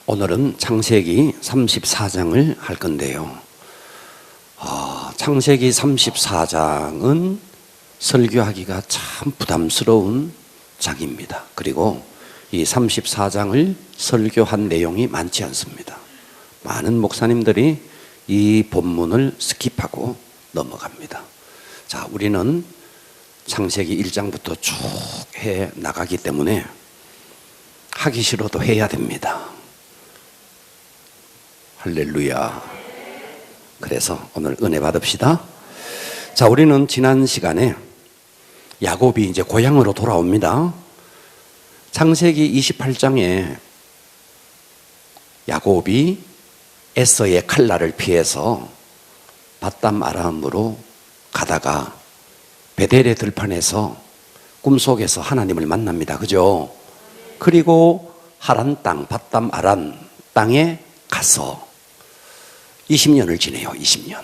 오늘은 창세기 34장을 할 건데요. 창세기 34장은 설교하기가 참 부담스러운 장입니다. 그리고 이 34장을 설교한 내용이 많지 않습니다. 많은 목사님들이 이 본문을 스킵하고 넘어갑니다. 자, 우리는 창세기 1장부터 쭉 해 나가기 때문에 하기 싫어도 해야 됩니다. 할렐루야. 그래서 오늘 은혜 받읍시다. 자, 우리는 지난 시간에 야곱이 이제 고향으로 돌아옵니다. 창세기 28장에 야곱이 에서의 칼날을 피해서 밧담 아람으로 가다가 베델의 들판에서 꿈속에서 하나님을 만납니다. 그죠? 그리고 하란 땅, 밧담 아람 땅에 가서 20년을 지내요. 20년.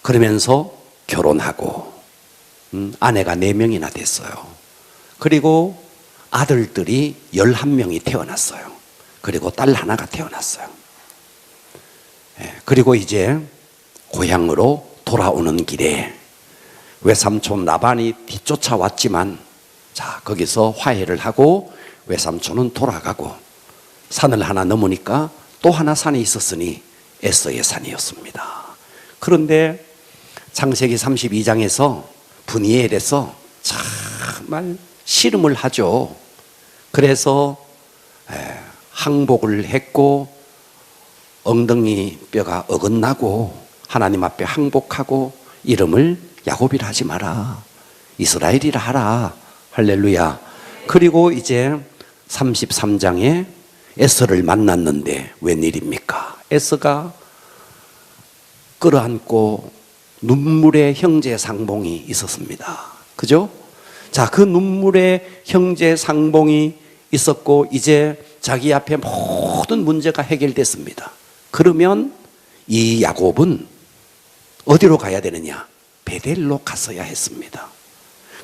그러면서 결혼하고 아내가 4명이나 됐어요. 그리고 아들들이 11명이 태어났어요. 그리고 딸 하나가 태어났어요. 그리고 이제 고향으로 돌아오는 길에 외삼촌 라반이 뒤쫓아왔지만, 자, 거기서 화해를 하고 외삼촌은 돌아가고 산을 하나 넘으니까 또 하나 산이 있었으니 에서의 산이었습니다. 그런데 창세기 32장에서 분이엘에서 정말 씨름을 하죠. 그래서 항복을 했고 엉덩이 뼈가 어긋나고 하나님 앞에 항복하고 이름을 야곱이라 하지 마라, 이스라엘이라 하라. 할렐루야. 그리고 이제 33장에 에서를 만났는데 웬일입니까? 에서가 끌어안고 눈물의 형제 상봉이 있었습니다. 그죠? 자, 그 눈물의 형제 상봉이 있었고 이제 자기 앞에 모든 문제가 해결됐습니다. 그러면 이 야곱은 어디로 가야 되느냐? 베델로 갔어야 했습니다.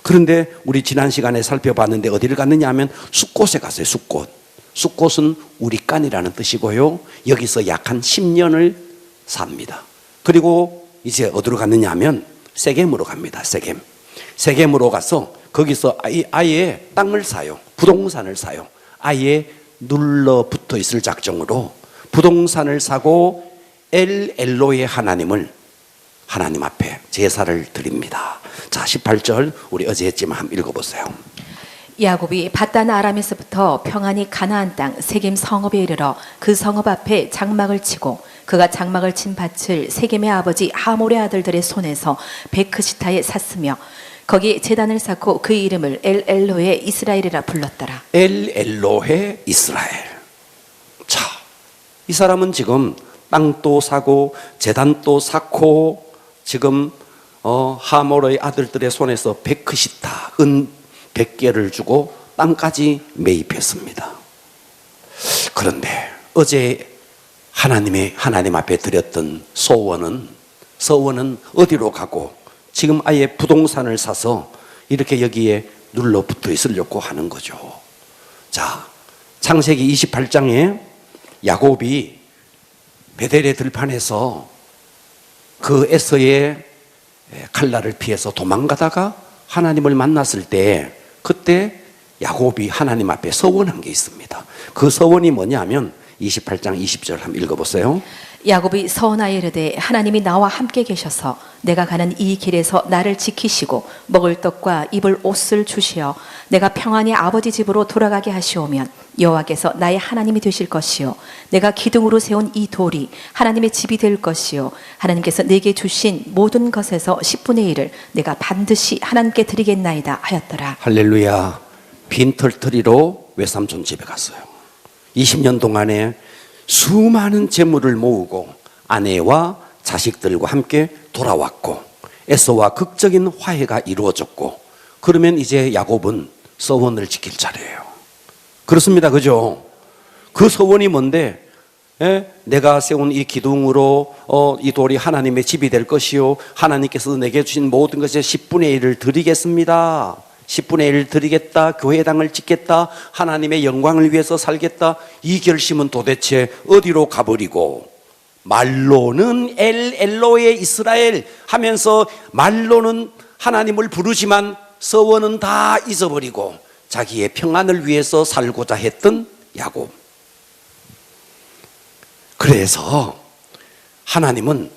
그런데 우리 지난 시간에 살펴봤는데 어디를 갔느냐 하면 숫곳에 갔어요. 숫곳. 숫곳은 우리간이라는 뜻이고요. 여기서 약 한 10년을 삽니다. 그리고 이제 어디로 갔느냐 하면 세겜으로 갑니다. 세겜. 세겜으로 가서 거기서 아예 땅을 사요. 부동산을 사요. 아예 눌러붙어 있을 작정으로 부동산을 사고 엘로의 하나님을 하나님 앞에 제사를 드립니다. 자, 18절 우리 어제 했지만 한번 읽어보세요. 야곱이 밧단 아람에서부터 평안히 가나안 땅 세겜 성읍에 이르러 그 성읍 앞에 장막을 치고 그가 장막을 친 밭을 세겜의 아버지 하몰의 아들들의 손에서 베크시타에 샀으며 거기 제단을 쌓고 그 이름을 엘로헤 이스라엘이라 불렀더라. 엘로헤 이스라엘. 자, 이 사람은 지금 땅도 사고 제단도 쌓고 지금 하몰의 아들들의 손에서 베크시타 은 100개를 주고 땅까지 매입했습니다. 그런데 어제 하나님 앞에 드렸던 서원은 어디로 가고 지금 아예 부동산을 사서 이렇게 여기에 눌러붙어 있으려고 하는 거죠. 자, 창세기 28장에 야곱이 베델의 들판에서 그 에서의 칼날을 피해서 도망가다가 하나님을 만났을 때 그때 야곱이 하나님 앞에 서원한 게 있습니다. 그 서원이 뭐냐면 28장 20절 한번 읽어보세요. 야곱이 서원하여 이르되 하나님이 나와 함께 계셔서 내가 가는 이 길에서 나를 지키시고 먹을 떡과 입을 옷을 주시어 내가 평안히 아버지 집으로 돌아가게 하시오면 여호와께서 나의 하나님이 되실 것이요 내가 기둥으로 세운 이 돌이 하나님의 집이 될 것이요 하나님께서 내게 주신 모든 것에서 10분의 1을 내가 반드시 하나님께 드리겠나이다 하였더라. 할렐루야. 빈털터리로 외삼촌 집에 갔어요. 20년 동안에 수많은 재물을 모으고 아내와 자식들과 함께 돌아왔고 에서와 극적인 화해가 이루어졌고 그러면 이제 야곱은 서원을 지킬 차례예요. 그렇습니다. 그죠? 그 서원이 뭔데? 내가 세운 이 기둥으로 이 돌이 하나님의 집이 될 것이요 하나님께서 내게 주신 모든 것의 10분의 1을 드리겠습니다. 10분의 1 드리겠다, 교회당을 짓겠다, 하나님의 영광을 위해서 살겠다, 이 결심은 도대체 어디로 가버리고, 말로는 엘로의 이스라엘 하면서 말로는 하나님을 부르지만 서원은 다 잊어버리고 자기의 평안을 위해서 살고자 했던 야곱. 그래서 하나님은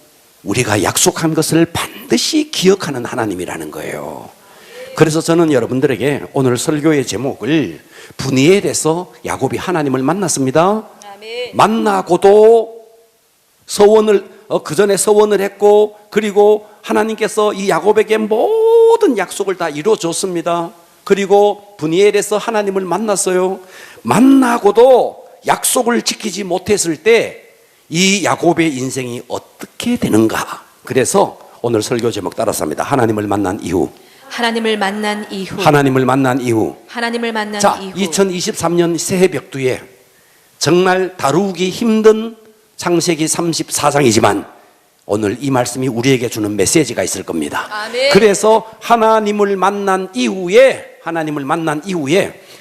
우리가 약속한 것을 반드시 기억하는 하나님이라는 거예요. 그래서 저는 여러분들에게 오늘 설교의 제목을 분이엘에서 야곱이 하나님을 만났습니다. 아멘. 만나고도 서원을 그 전에 서원을 했고, 그리고 하나님께서 이 야곱에게 모든 약속을 다 이루어줬습니다. 그리고 분이엘에서 하나님을 만났어요. 만나고도 약속을 지키지 못했을 때 이 야곱의 인생이 어떻게 되는가? 그래서 오늘 설교 제목 따라서 합니다. 하나님을 만난 이후. 하나님을 만난 이후. 하나님을 만난 이후. 하나님을 만난 자, 이후. 2023년 새해 벽두에 정말 다루기 힘든 창세기 34장이지만 오늘 이 말씀이 우리에게 주는 메시지가 있을 겁니다. 아멘. 그래서 하나님을 만난 이후에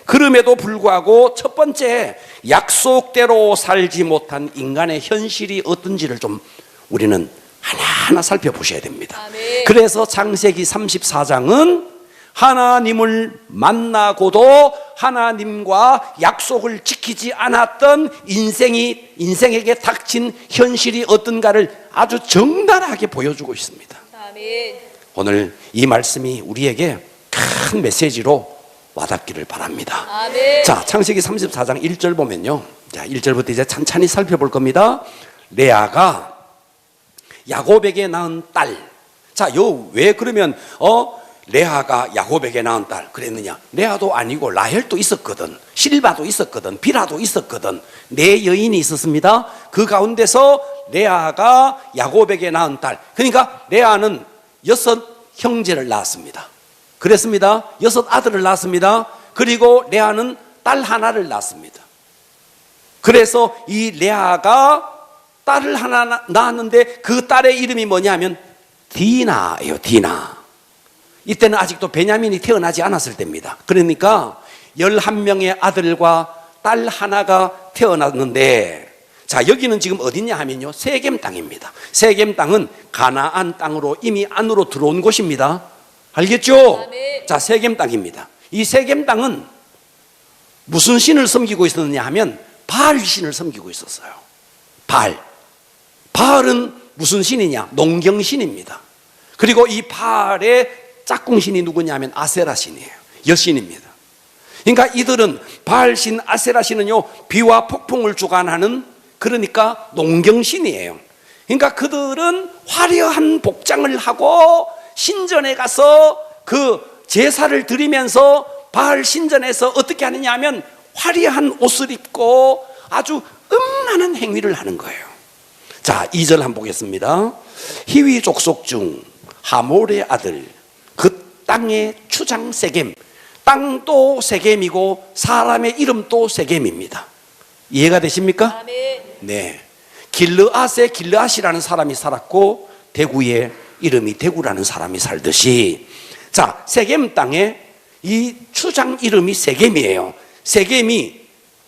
그럼에도 불구하고 첫 번째 약속대로 살지 못한 인간의 현실이 어떤지를 좀 우리는 하나하나 살펴보셔야 됩니다. 아멘. 그래서 창세기 34장은 하나님을 만나고도 하나님과 약속을 지키지 않았던 인생에게 닥친 현실이 어떤가를 아주 적나라하게 보여주고 있습니다. 아멘. 오늘 이 말씀이 우리에게 큰 메시지로 와닿기를 바랍니다. 아멘. 자, 창세기 34장 1절 보면요. 자, 1절부터 이제 찬찬히 살펴볼 겁니다. 레아가 야곱에게 낳은 딸. 자, 왜 그러면 레아가 야곱에게 낳은 딸 그랬느냐? 레아도 아니고 라헬도 있었거든. 실바도 있었거든. 비라도 있었거든. 네 여인이 있었습니다. 그 가운데서 레아가 야곱에게 낳은 딸. 그러니까 레아는 6 형제를 낳았습니다. 그랬습니다. 6 아들을 낳았습니다. 그리고 레아는 딸 하나를 낳았습니다. 그래서 이 레아가 딸을 하나 낳았는데 그 딸의 이름이 뭐냐 하면 디나예요. 디나. 이때는 아직도 베냐민이 태어나지 않았을 때입니다. 그러니까 11명의 아들과 딸 하나가 태어났는데, 자, 여기는 지금 어디냐 하면요, 세겜 땅입니다. 세겜 땅은 가나안 땅으로 이미 안으로 들어온 곳입니다. 알겠죠? 아멘. 자, 세겜 땅입니다. 이 세겜 땅은 무슨 신을 섬기고 있었느냐 하면 바알 신을 섬기고 있었어요. 바알은 무슨 신이냐? 농경신입니다. 그리고 이 바알의 짝꿍신이 누구냐면 아세라 신이에요. 여신입니다. 그러니까 이들은 바알신, 아세라 신은요, 비와 폭풍을 주관하는, 그러니까 농경신이에요. 그러니까 그들은 화려한 복장을 하고 신전에 가서 그 제사를 드리면서 바알 신전에서 어떻게 하느냐 하면 화려한 옷을 입고 아주 음란한 행위를 하는 거예요. 자, 2절 한번 보겠습니다. 히위 족속 중 하몰의 아들, 그 땅의 추장 세겜, 땅도 세겜이고 사람의 이름도 세겜입니다. 이해가 되십니까? 아멘. 네. 길르앗에 길르앗이라는 사람이 살았고 대구에 이름이 대구라는 사람이 살듯이, 자, 세겜 땅에 이 추장 이름이 세겜이에요. 세겜이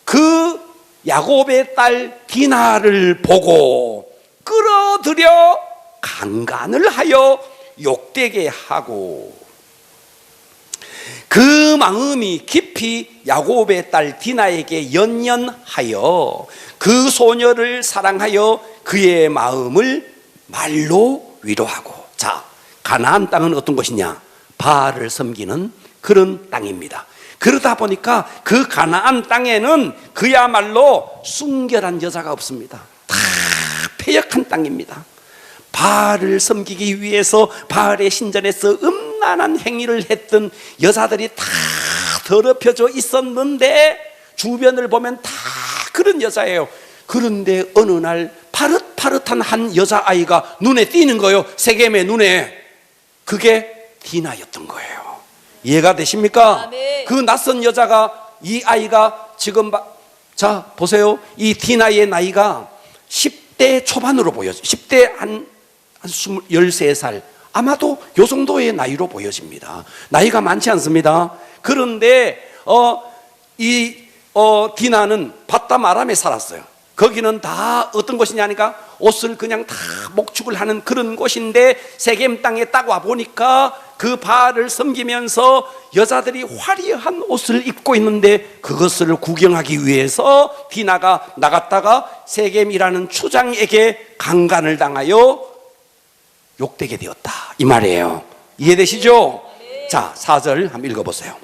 그 야곱의 딸 디나를 보고 끌어들여 강간을 하여 욕되게 하고, 그 마음이 깊이 야곱의 딸 디나에게 연연하여 그 소녀를 사랑하여 그의 마음을 말로 위로하고. 자, 가나안 땅은 어떤 곳이냐? 바알을 섬기는 그런 땅입니다. 그러다 보니까 그 가나안 땅에는 그야말로 순결한 여자가 없습니다. 다 패역한 땅입니다. 바알을 섬기기 위해서 바알의 신전에서 음란한 행위를 했던 여자들이 다 더럽혀져 있었는데 주변을 보면 다 그런 여자예요. 그런데 어느 날 파릇파릇한 한 여자아이가 눈에 띄는 거예요. 세겜의 눈에. 그게 디나였던 거예요. 이해가 되십니까? 아멘. 그 낯선 여자가, 이 아이가 지금 자 보세요. 이 디나의 나이가 10대 초반으로 보여요. 10대 한 13살, 아마도 요 정도의 나이로 보여집니다. 나이가 많지 않습니다. 그런데 디나는 바담 아람에 살았어요. 거기는 다 어떤 곳이냐니까 옷을 그냥 다 목축을 하는 그런 곳인데 세겜 땅에 딱 와 보니까 그 바알을 섬기면서 여자들이 화려한 옷을 입고 있는데 그것을 구경하기 위해서 디나가 나갔다가 세겜이라는 추장에게 강간을 당하여 욕되게 되었다, 이 말이에요. 이해되시죠? 자, 4절 한번 읽어보세요.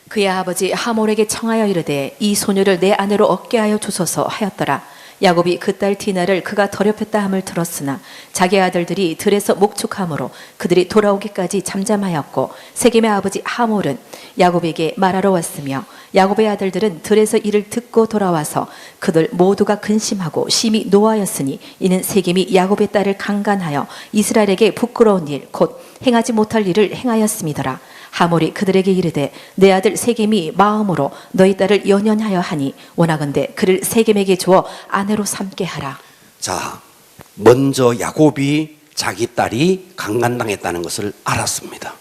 그의 아버지 하몰에게 청하여 이르되 이 소녀를 내 아내로 얻게 하여 주소서 하였더라. 야곱이 그 딸 디나를 그가 더럽혔다 함을 들었으나 자기 아들들이 들에서 목축함으로 그들이 돌아오기까지 잠잠하였고 세겜의 아버지 하몰은 야곱에게 말하러 왔으며 야곱의 아들들은 들에서 이를 듣고 돌아와서 그들 모두가 근심하고 심히 노하였으니 이는 세겜이 야곱의 딸을 강간하여 이스라엘에게 부끄러운 일 곧 행하지 못할 일을 행하였음이더라. 하몰이 그들에게 이르되 내 아들 세겜이 마음으로 너희 딸을 연연하여 하니 원하건대 그를 세겜에게 주어 아내로 삼게 하라. 자, 먼저 야곱이 자기 딸이 강간당했다는 것을 알았습니다.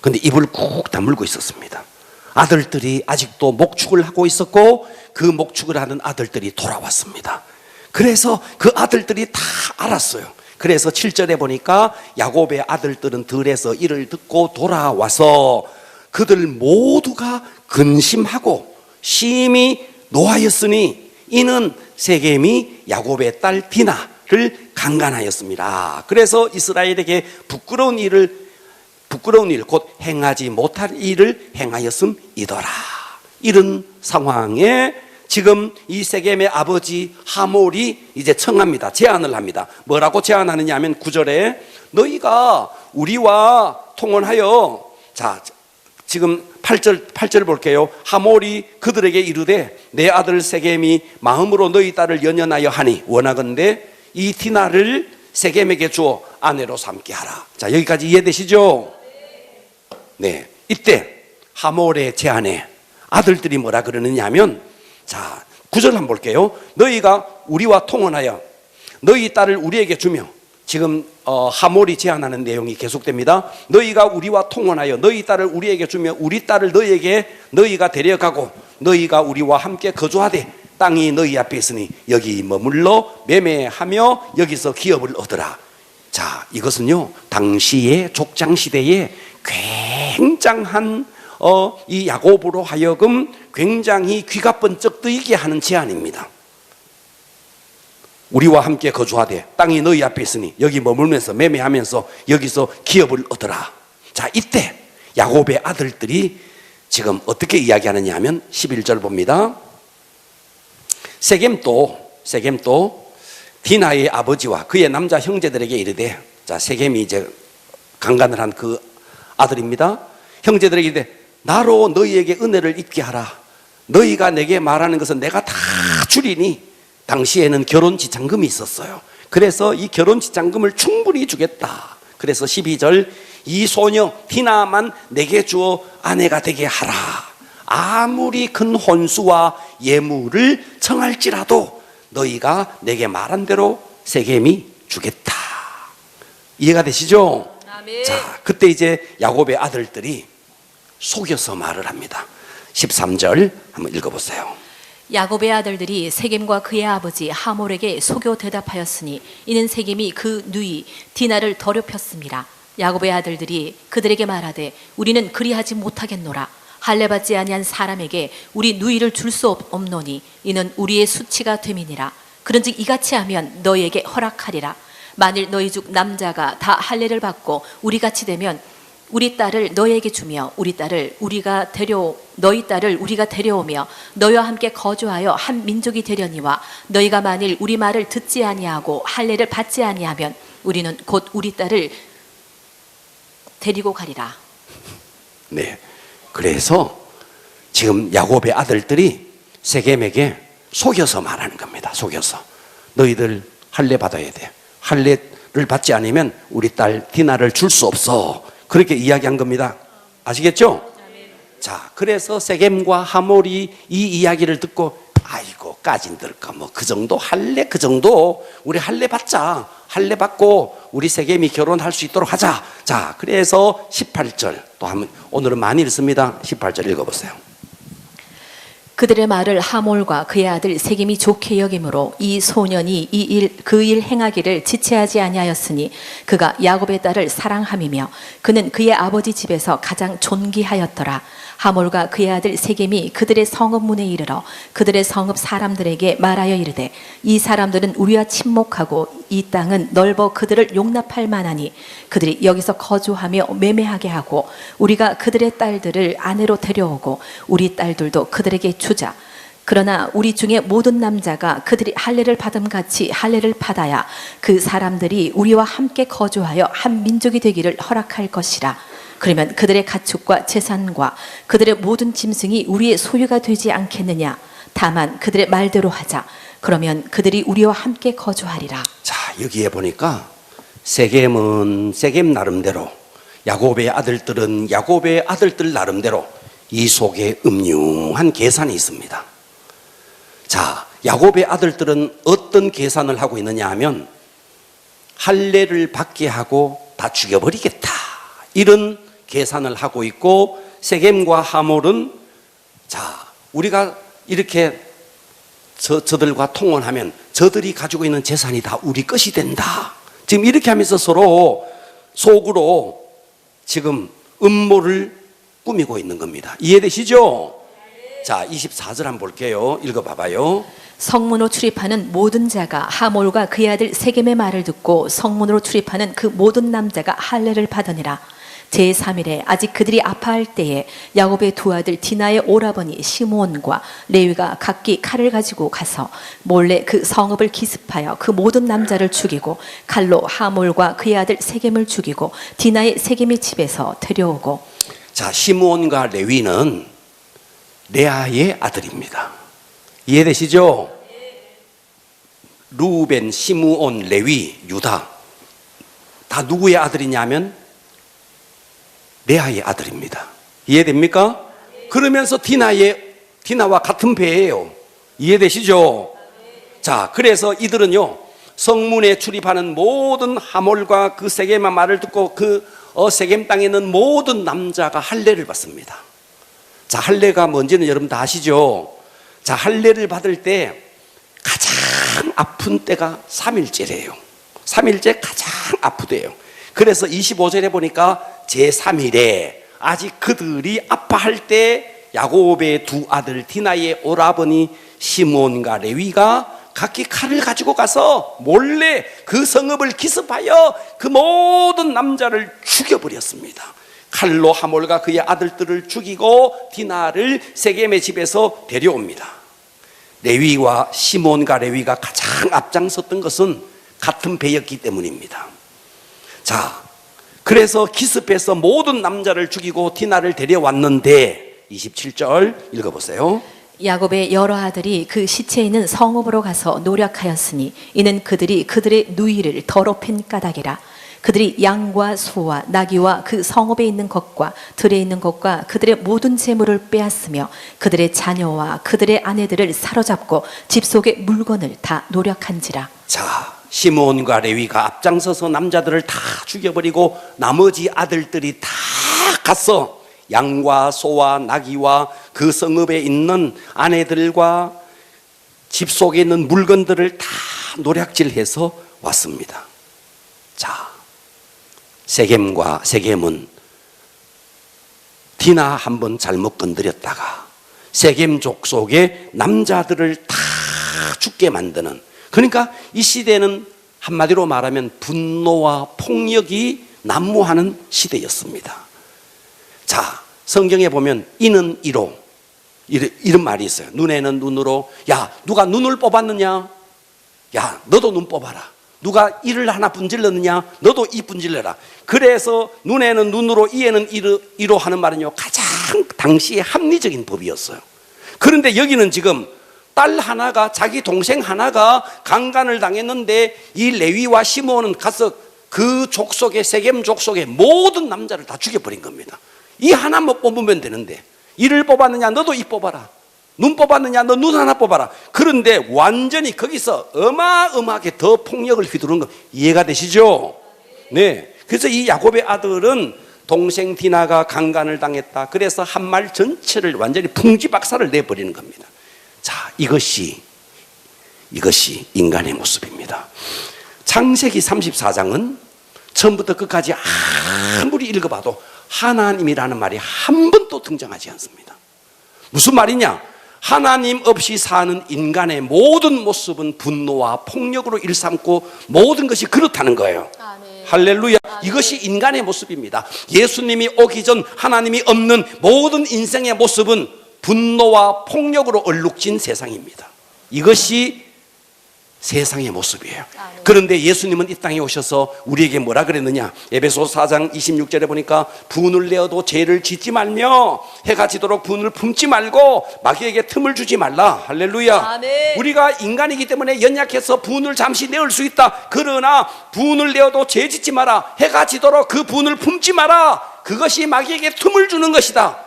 근데 입을 꾹 다물고 있었습니다. 아들들이 아직도 목축을 하고 있었고 그 목축을 하는 아들들이 돌아왔습니다. 그래서 그 아들들이 다 알았어요. 그래서 7절에 보니까 야곱의 아들들은 들에서 이를 듣고 돌아와서 그들 모두가 근심하고 심히 노하였으니 이는 세겜이 야곱의 딸 디나를 강간하였습니다. 그래서 이스라엘에게 부끄러운 일 곧 행하지 못할 일을 행하였음이더라. 이런 상황에 지금 이 세겜의 아버지 하몰이 이제 청합니다. 제안을 합니다. 뭐라고 제안하느냐 하면 9절에 너희가 우리와 통혼하여, 자, 지금 8절 볼게요. 하몰이 그들에게 이르되 내 아들 세겜이 마음으로 너희 딸을 연연하여 하니 원하건대 이 디나를 세겜에게 주어 아내로 삼게 하라. 자, 여기까지 이해되시죠? 네. 이때 하몰의 제안에 아들들이 뭐라 그러느냐 하면, 자, 9절 한번 볼게요. 너희가 우리와 통혼하여 너희 딸을 우리에게 주며, 지금 하몰이 제안하는 내용이 계속됩니다. 너희가 우리와 통혼하여 너희 딸을 우리에게 주며 우리 딸을 너희가 데려가고 너희가 우리와 함께 거주하되 땅이 너희 앞에 있으니 여기 머물러 매매하며 여기서 기업을 얻으라. 자, 이것은요 당시의 족장시대에 굉장한 이 야곱으로 하여금 굉장히 귀가 번쩍 뜨이게 하는 제안입니다. 우리와 함께 거주하되 땅이 너희 앞에 있으니 여기 머물면서 매매하면서 여기서 기업을 얻으라. 자, 이때 야곱의 아들들이 지금 어떻게 이야기하느냐 하면 11절 봅니다. 세겜도 디나의 아버지와 그의 남자 형제들에게 이르되, 자, 세겜이 이제 강간을 한 그 아들입니다. 형제들에게 이르되 나로 너희에게 은혜를 입게 하라. 너희가 내게 말하는 것은 내가 다 주리니. 당시에는 결혼지참금이 있었어요. 그래서 이 결혼지참금을 충분히 주겠다. 그래서 12절 이 소녀 디나만 내게 주어 아내가 되게 하라. 아무리 큰 혼수와 예물을 청할지라도 너희가 내게 말한 대로 세겜이 주겠다. 이해가 되시죠? 아멘. 자, 그때 이제 야곱의 아들들이 속여서 말을 합니다. 13절 한번 읽어보세요. 야곱의 아들들이 세겜과 그의 아버지 하몰에게 속여 대답하였으니 이는 세겜이 그 누이 디나를 더럽혔습니다. 야곱의 아들들이 그들에게 말하되 우리는 그리하지 못하겠노라. 할례받지 아니한 사람에게 우리 누이를 줄 수 없노니 이는 우리의 수치가 됨이니라. 그런즉 이같이 하면 너희에게 허락하리라. 만일 너희 중 남자가 다 할례를 받고 우리같이 되면 우리 딸을 너희에게 주며 너희 딸을 우리가 데려오며 너희와 함께 거주하여 한 민족이 되려니와 너희가 만일 우리 말을 듣지 아니하고 할례를 받지 아니하면 우리는 곧 우리 딸을 데리고 가리라. 네. 그래서 지금 야곱의 아들들이 세겜에게 속여서 말하는 겁니다. 속여서 너희들 할례 받아야 돼. 할례를 받지 않으면 우리 딸 디나를 줄 수 없어. 그렇게 이야기한 겁니다. 아시겠죠? 자, 그래서 세겜과 하몰이 이 이야기를 듣고 아이고 까진 들까 뭐 그 정도 할례 그 정도 우리 할례 받자 할례 받고 우리 세겜이 결혼할 수 있도록 하자. 자, 그래서 18절 또 한번 오늘은 많이 읽습니다. 18절 읽어보세요. 그들의 말을 하몰과 그의 아들 세겜이 좋게 여김으로 이 소년이 그 일 행하기를 지체하지 아니하였으니 그가 야곱의 딸을 사랑함이며 그는 그의 아버지 집에서 가장 존귀하였더라. 하몰과 그의 아들 세겜이 그들의 성읍 문에 이르러 그들의 성읍 사람들에게 말하여 이르되 이 사람들은 우리와 친목하고 이 땅은 넓어 그들을 용납할 만하니 그들이 여기서 거주하며 매매하게 하고 우리가 그들의 딸들을 아내로 데려오고 우리 딸들도 그들에게 주자. 그러나 우리 중에 모든 남자가 그들이 할례를 받음같이 할례를 받아야 그 사람들이 우리와 함께 거주하여 한 민족이 되기를 허락할 것이라. 그러면 그들의 가축과 재산과 그들의 모든 짐승이 우리의 소유가 되지 않겠느냐. 다만 그들의 말대로 하자. 그러면 그들이 우리와 함께 거주하리라. 자, 여기에 보니까 세겜은 세겜 나름대로, 야곱의 아들들은 야곱의 아들들 나름대로 이 속에 음흉한 계산이 있습니다. 자, 야곱의 아들들은 어떤 계산을 하고 있느냐 하면 할례를 받게 하고 다 죽여버리겠다, 이런 계산을 하고 있고, 세겜과 하몰은 자, 우리가 이렇게 저들과 통혼하면 저들이 가지고 있는 재산이 다 우리 것이 된다. 지금 이렇게 하면서 서로 속으로 지금 음모를 꾸미고 있는 겁니다. 이해되시죠? 자, 24절 한번 볼게요. 읽어봐봐요. 성문으로 출입하는 모든 자가 하몰과 그의 아들 세겜의 말을 듣고 성문으로 출입하는 그 모든 남자가 할례를 받으니라. 제3일에 아직 그들이 아파할 때에 야곱의 두 아들 디나의 오라버니 시므온과 레위가 각기 칼을 가지고 가서 몰래 그 성읍을 기습하여 그 모든 남자를 죽이고 칼로 하몰과 그의 아들 세겜을 죽이고 디나의 세겜의 집에서 데려오고. 자, 시므온과 레위는 레아의 아들입니다. 이해되시죠? 루벤, 시므온, 레위, 유다 다 누구의 아들이냐면 레아의 아들입니다. 이해됩니까? 그러면서 디나와 같은 배예요. 이해되시죠? 자, 그래서 이들은요, 성문에 출입하는 모든 하몰과 그 세겜의 말을 듣고 그 세겜 땅에 있는 모든 남자가 할례를 받습니다. 자, 할례가 뭔지는 여러분 다 아시죠? 자, 할례를 받을 때 가장 아픈 때가 3일째래요. 3일째 가장 아프대요. 그래서 25절에 보니까 제3일에 아직 그들이 아파할 때 야곱의 두 아들 디나의 오라버니 시므온과 레위가 각기 칼을 가지고 가서 몰래 그 성읍을 기습하여 그 모든 남자를 죽여버렸습니다. 칼로 하몰과 그의 아들들을 죽이고 디나를 세겜의 집에서 데려옵니다. 레위와 시몬과 레위가 가장 앞장섰던 것은 같은 배였기 때문입니다. 자, 그래서 기습해서 모든 남자를 죽이고 디나를 데려왔는데 27절 읽어보세요. 야곱의 여러 아들이 그 시체에 있는 성읍으로 가서 노력하였으니 이는 그들이 그들의 누이를 더럽힌 까닭이라. 그들이 양과 소와 나귀와 그 성읍에 있는 것과 들에 있는 것과 그들의 모든 재물을 빼앗으며 그들의 자녀와 그들의 아내들을 사로잡고 집 속의 물건을 다 노력한지라. 자, 시므온과 레위가 앞장서서 남자들을 다 죽여버리고 나머지 아들들이 다 갔어. 양과 소와 나귀와 그 성읍에 있는 아내들과 집 속에 있는 물건들을 다 노략질해서 왔습니다. 자, 세겜은 디나 한번 잘못 건드렸다가 세겜 족속의 남자들을 다 죽게 만드는, 그러니까 이 시대는 한마디로 말하면 분노와 폭력이 난무하는 시대였습니다. 자, 성경에 보면 이는 이로 이런 말이 있어요. 눈에는 눈으로, 야, 누가 눈을 뽑았느냐? 야, 너도 눈 뽑아라. 누가 이를 하나 분질렀느냐? 너도 이 분질러라. 그래서 눈에는 눈으로, 이에는 이로 하는 말은요, 가장 당시의 합리적인 법이었어요. 그런데 여기는 지금 딸 하나가, 자기 동생 하나가 강간을 당했는데 이 레위와 시므온은 가서 그 족속의, 세겜 족속의 모든 남자를 다 죽여버린 겁니다. 이 하나만 뽑으면 되는데, 이를 뽑았느냐? 너도 이 뽑아라. 눈 뽑았느냐? 너 눈 하나 뽑아라. 그런데 완전히 거기서 어마어마하게 더 폭력을 휘두른 거 이해가 되시죠? 네. 그래서 이 야곱의 아들은 동생 디나가 강간을 당했다. 그래서 한 말 전체를 완전히 풍지박살을 내버리는 겁니다. 자, 이것이 인간의 모습입니다. 창세기 34장은 처음부터 끝까지 아무리 읽어봐도 하나님이라는 말이 한 번도 등장하지 않습니다. 무슨 말이냐? 하나님 없이 사는 인간의 모든 모습은 분노와 폭력으로 일삼고 모든 것이 그렇다는 거예요. 할렐루야. 이것이 인간의 모습입니다. 예수님이 오기 전 하나님이 없는 모든 인생의 모습은 분노와 폭력으로 얼룩진 세상입니다. 이것이 세상의 모습이에요. 그런데 예수님은 이 땅에 오셔서 우리에게 뭐라 그랬느냐? 에베소 4장 26절에 보니까 분을 내어도 죄를 짓지 말며 해가 지도록 분을 품지 말고 마귀에게 틈을 주지 말라. 할렐루야. 아멘. 우리가 인간이기 때문에 연약해서 분을 잠시 내을 수 있다. 그러나 분을 내어도 죄 짓지 마라. 해가 지도록 그 분을 품지 마라. 그것이 마귀에게 틈을 주는 것이다.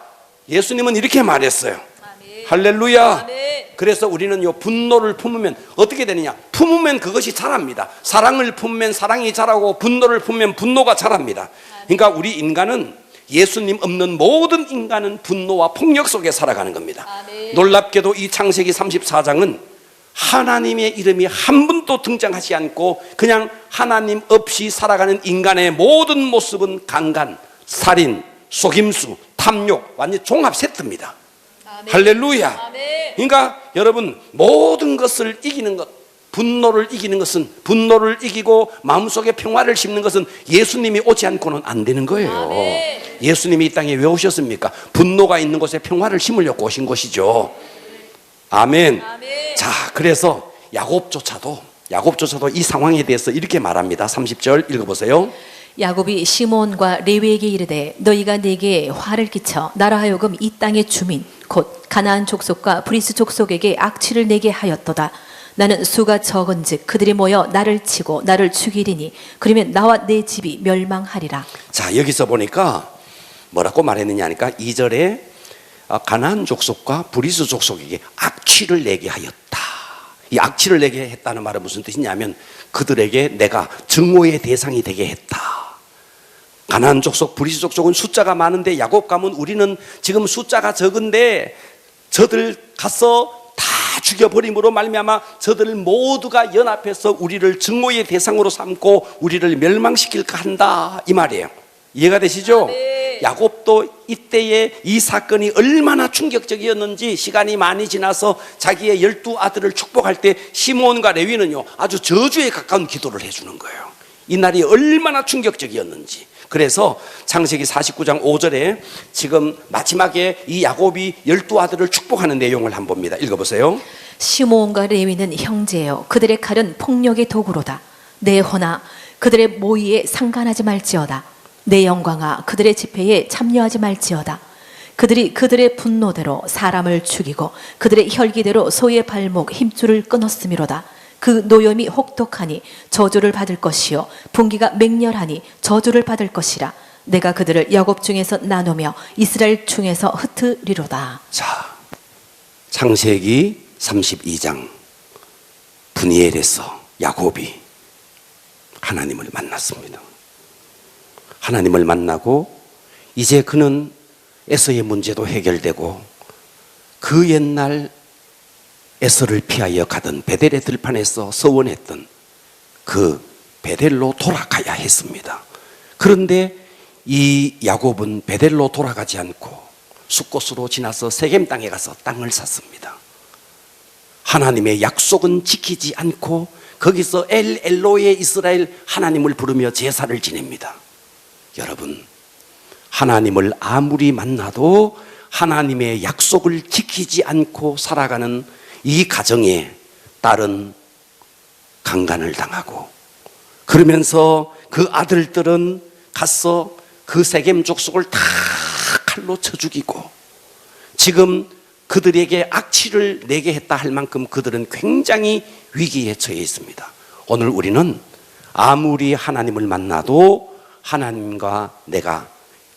예수님은 이렇게 말했어요. 아멘. 할렐루야. 아멘. 그래서 우리는 요 분노를 품으면 어떻게 되느냐? 품으면 그것이 자랍니다. 사랑을 품으면 사랑이 자라고 분노를 품으면 분노가 자랍니다. 그러니까 우리 인간은 예수님 없는 모든 인간은 분노와 폭력 속에 살아가는 겁니다. 아멘. 놀랍게도 이 창세기 34장은 하나님의 이름이 한 번도 등장하지 않고 그냥 하나님 없이 살아가는 인간의 모든 모습은 강간, 살인, 속임수, 탐욕, 완전 종합 세트입니다. 아멘. 할렐루야. 아멘. 그러니까 여러분 모든 것을 이기는 것, 분노를 이기는 것은, 분노를 이기고 마음속에 평화를 심는 것은 예수님이 오지 않고는 안 되는 거예요. 아멘. 예수님이 이 땅에 왜 오셨습니까? 분노가 있는 곳에 평화를 심으려고 오신 것이죠. 아멘. 아멘. 자, 그래서 야곱조차도 이 상황에 대해서 이렇게 말합니다. 30절 읽어보세요. 야곱이 시몬과 레위에게 이르되 너희가 내게 화를 끼쳐 나로 하여금 이 땅의 주민 곧 가나안 족속과 브리스 족속에게 악취를 내게 하였도다. 나는 수가 적은즉 그들이 모여 나를 치고 나를 죽이리니 그러면 나와 내 집이 멸망하리라. 자, 여기서 보니까 뭐라고 말했느냐 하니까 2절에 가나안 족속과 브리스 족속에게 악취를 내게 하였다. 이 악취를 내게 했다는 말은 무슨 뜻이냐면 그들에게 내가 증오의 대상이 되게 했다. 가나안 족속, 브리스 족속은 숫자가 많은데 야곱 가문 우리는 지금 숫자가 적은데 저들 가서 다 죽여버림으로 말미암아 저들 모두가 연합해서 우리를 증오의 대상으로 삼고 우리를 멸망시킬까 한다 이 말이에요. 이해가 되시죠? 네. 야곱도 이때에 이 사건이 얼마나 충격적이었는지 시간이 많이 지나서 자기의 12아들을 축복할 때 시몬과 레위는요 아주 저주에 가까운 기도를 해주는 거예요. 이 날이 얼마나 충격적이었는지. 그래서 창세기 49장 5절에 지금 마지막에 이 야곱이 12아들을 축복하는 내용을 한번 봅니다. 읽어보세요. 시몬과 레위는 형제요 그들의 칼은 폭력의 도구로다. 내 호나 그들의 모의에 상관하지 말지어다. 내 영광아 그들의 집회에 참여하지 말지어다. 그들이 그들의 분노대로 사람을 죽이고 그들의 혈기대로 소의 발목 힘줄을 끊었음이로다. 그 노염이 혹독하니 저주를 받을 것이요 분기가 맹렬하니 저주를 받을 것이라. 내가 그들을 야곱 중에서 나누며 이스라엘 중에서 흩으리로다. 자, 창세기 32장 분이엘에서 야곱이 하나님을 만났습니다. 하나님을 만나고 이제 그는 에서의 문제도 해결되고 그 옛날 에서를 피하여 가던 베델의 들판에서 서원했던 그 베델로 돌아가야 했습니다. 그런데 이 야곱은 베델로 돌아가지 않고 숫곳으로 지나서 세겜 땅에 가서 땅을 샀습니다. 하나님의 약속은 지키지 않고 거기서 엘 엘로의 이스라엘 하나님을 부르며 제사를 지냅니다. 여러분, 하나님을 아무리 만나도 하나님의 약속을 지키지 않고 살아가는 이 가정에 딸은 강간을 당하고 그러면서 그 아들들은 가서 그 세겜 족속을 다 칼로 쳐 죽이고 지금 그들에게 악취를 내게 했다 할 만큼 그들은 굉장히 위기에 처해 있습니다. 오늘 우리는 아무리 하나님을 만나도 하나님과 내가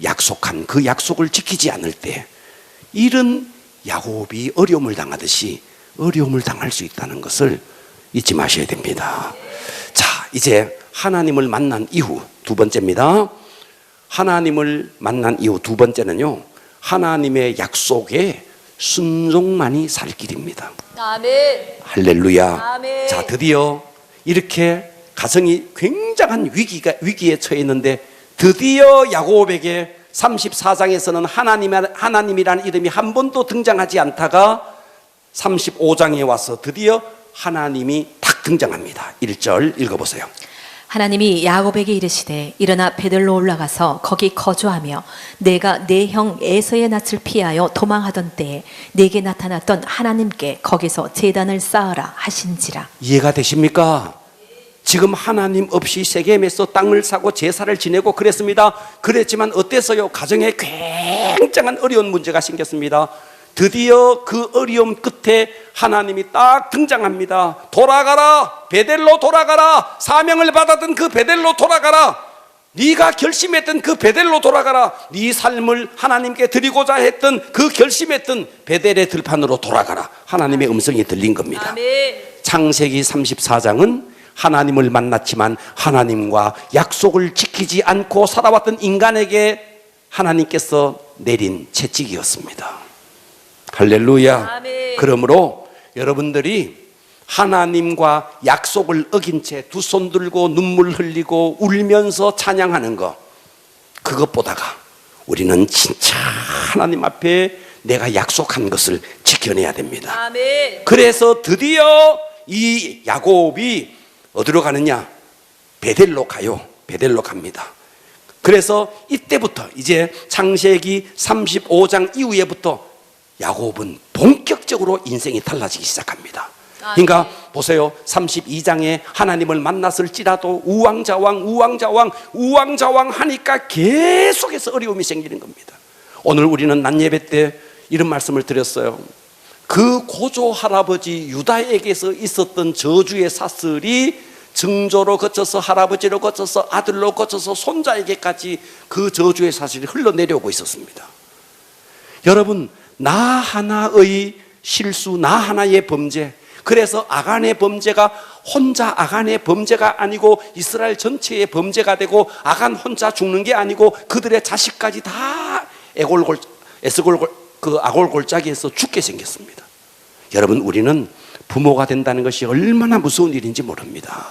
약속한 그 약속을 지키지 않을 때 이런 야곱이 어려움을 당하듯이 어려움을 당할 수 있다는 것을 잊지 마셔야 됩니다. 자, 이제 하나님을 만난 이후 두 번째입니다. 하나님을 만난 이후 두 번째는요, 하나님의 약속에 순종만이 살 길입니다. 아멘. 할렐루야. 아멘. 자, 드디어 이렇게 가정이 굉장한 위기에 처해 있는데 드디어 야곱에게 34장에서는 하나님이라는 이름이 한 번도 등장하지 않다가 35장에 와서 드디어 하나님이 딱 등장합니다. 1절 읽어보세요. 하나님이 야곱에게 이르시되 일어나 베들로 올라가서 거기 거주하며 내가 내 형 에서의 낯을 피하여 도망하던 때에 내게 나타났던 하나님께 거기서 제단을 쌓으라 하신지라. 이해가 되십니까? 지금 하나님 없이 세겜에서 땅을 사고 제사를 지내고 그랬습니다. 그랬지만 어땠어요? 가정에 굉장한 어려운 문제가 생겼습니다. 드디어 그 어려움 끝에 하나님이 딱 등장합니다. 돌아가라, 베델로 돌아가라. 사명을 받았던 그 베델로 돌아가라. 네가 결심했던 그 베델로 돌아가라. 네 삶을 하나님께 드리고자 했던 그 결심했던 베델의 들판으로 돌아가라. 하나님의 음성이 들린 겁니다. 아멘. 창세기 34장은 하나님을 만났지만 하나님과 약속을 지키지 않고 살아왔던 인간에게 하나님께서 내린 채찍이었습니다. 할렐루야. 아멘. 그러므로 여러분들이 하나님과 약속을 어긴 채 두 손 들고 눈물 흘리고 울면서 찬양하는 것, 그것보다가 우리는 진짜 하나님 앞에 내가 약속한 것을 지켜내야 됩니다. 아멘. 그래서 드디어 이 야곱이 어디로 가느냐? 베델로 가요. 베델로 갑니다. 그래서 이때부터 이제 창세기 35장 이후에부터 야곱은 본격적으로 인생이 달라지기 시작합니다. 그러니까 보세요. 32장에 하나님을 만났을지라도 우왕좌왕 하니까 계속해서 어려움이 생기는 겁니다. 오늘 우리는 낮 예배 때 이런 말씀을 드렸어요. 그 고조 할아버지 유다에게서 있었던 저주의 사슬이 증조로 거쳐서 할아버지로 거쳐서 아들로 거쳐서 손자에게까지 그 저주의 사슬이 흘러내려오고 있었습니다. 여러분, 나 하나의 실수, 나 하나의 범죄, 그래서 아간의 범죄가 혼자 아간의 범죄가 아니고 이스라엘 전체의 범죄가 되고 아간 혼자 죽는 게 아니고 그들의 자식까지 다 아골골짜기에서 죽게 생겼습니다. 여러분, 우리는 부모가 된다는 것이 얼마나 무서운 일인지 모릅니다.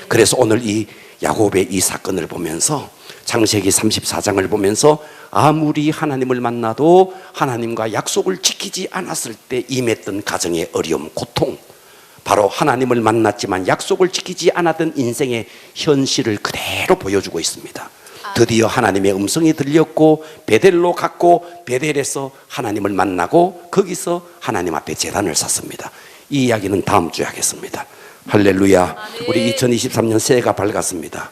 그래서 오늘 이 야곱의 이 사건을 보면서 창세기 34장을 보면서 아무리 하나님을 만나도 하나님과 약속을 지키지 않았을 때 임했던 가정의 어려움, 고통, 바로 하나님을 만났지만 약속을 지키지 않았던 인생의 현실을 그대로 보여주고 있습니다. 드디어 하나님의 음성이 들렸고 베델로 갔고 베델에서 하나님을 만나고 거기서 하나님 앞에 제단을 샀습니다. 이 이야기는 다음 주에 하겠습니다. 할렐루야. 우리 2023년 새해가 밝았습니다.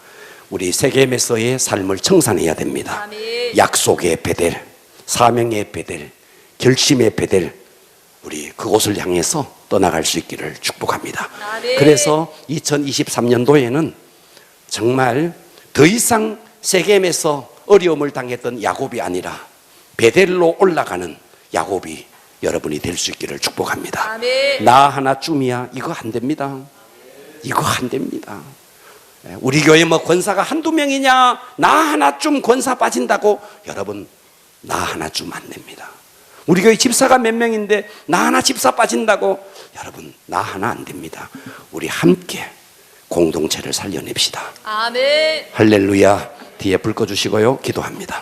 우리 세겜에서의 삶을 청산해야 됩니다. 아멘. 약속의 베델, 사명의 베델, 결심의 베델, 우리 그곳을 향해서 떠나갈 수 있기를 축복합니다. 아멘. 그래서 2023년도에는 정말 더 이상 세겜에서 어려움을 당했던 야곱이 아니라 베델로 올라가는 야곱이 여러분이 될 수 있기를 축복합니다. 아멘. 나 하나쯤이야, 이거 안 됩니다. 이거 안 됩니다. 우리 교회 뭐 권사가 한두 명이냐, 나 하나쯤 권사 빠진다고, 여러분, 나 하나쯤 안 됩니다. 우리 교회 집사가 몇 명인데 나 하나 집사 빠진다고, 여러분, 나 하나 안 됩니다. 우리 함께 공동체를 살려냅시다. 아멘. 할렐루야. 뒤에 불 꺼주시고요, 기도합니다.